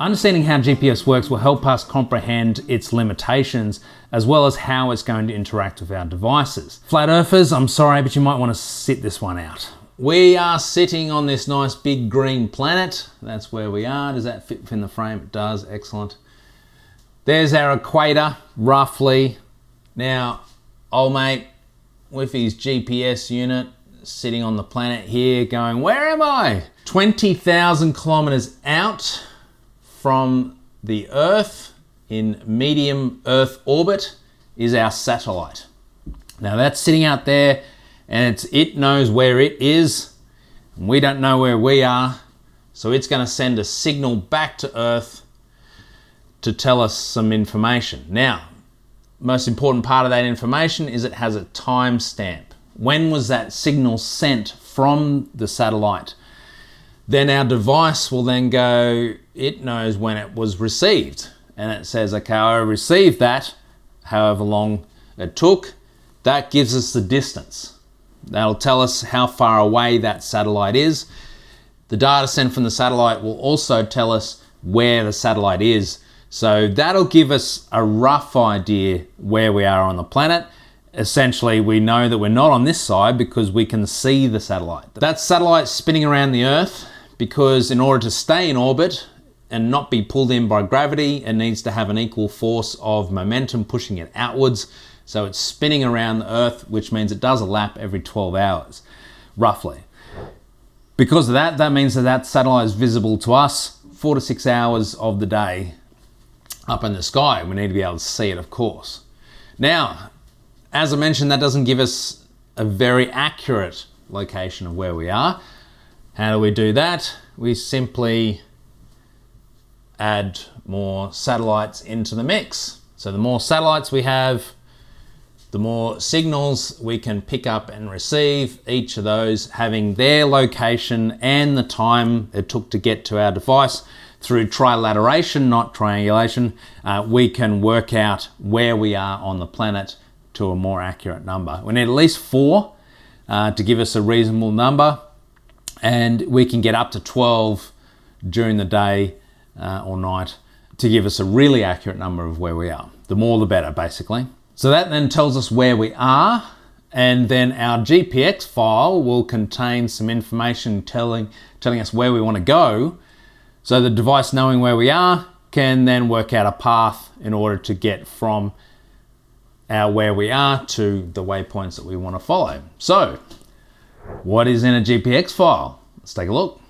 Understanding how GPS works will help us comprehend its limitations as well as how it's going to interact with our devices. Flat earthers, I'm sorry, but you might want to sit this one out. We are sitting on this nice big green planet. That's where we are. Does that fit within the frame? It does, excellent. There's our equator, roughly. Now, old mate with his GPS unit sitting on the planet here going, where am I? 20,000 kilometers out from the Earth in medium Earth orbit is our satellite. Now that's sitting out there and it knows where it is. And we don't know where we are. So it's going to send a signal back to Earth to tell us some information. Now, most important part of that information is it has a timestamp. When was that signal sent from the satellite? Then our device will then go, it knows when it was received. And it says, okay, I received that, however long it took. That gives us the distance. That'll tell us how far away that satellite is. The data sent from the satellite will also tell us where the satellite is. So that'll give us a rough idea where we are on the planet. Essentially, we know that we're not on this side because we can see the satellite. That satellite's spinning around the Earth because in order to stay in orbit and not be pulled in by gravity, it needs to have an equal force of momentum pushing it outwards. So it's spinning around the Earth, which means it does a lap every 12 hours, roughly. Because of that, that means that that satellite is visible to us 4 to 6 hours of the day up in the sky. We need to be able to see it, of course. Now, as I mentioned, that doesn't give us a very accurate location of where we are. How do we do that? We simply add more satellites into the mix. So the more satellites we have, the more signals we can pick up and receive, each of those having their location and the time it took to get to our device. Through trilateration, not triangulation, we can work out where we are on the planet to a more accurate number. We need at least 4 to give us a reasonable number, and we can get up to 12 during the day or night to give us a really accurate number of where we are. The more the better, basically. So that then tells us where we are, and then our GPX file will contain some information telling us where we want to go. So the device, knowing where we are, can then work out a path in order to get from where we are to the waypoints that we want to follow. So, what is in a GPX file? Let's take a look.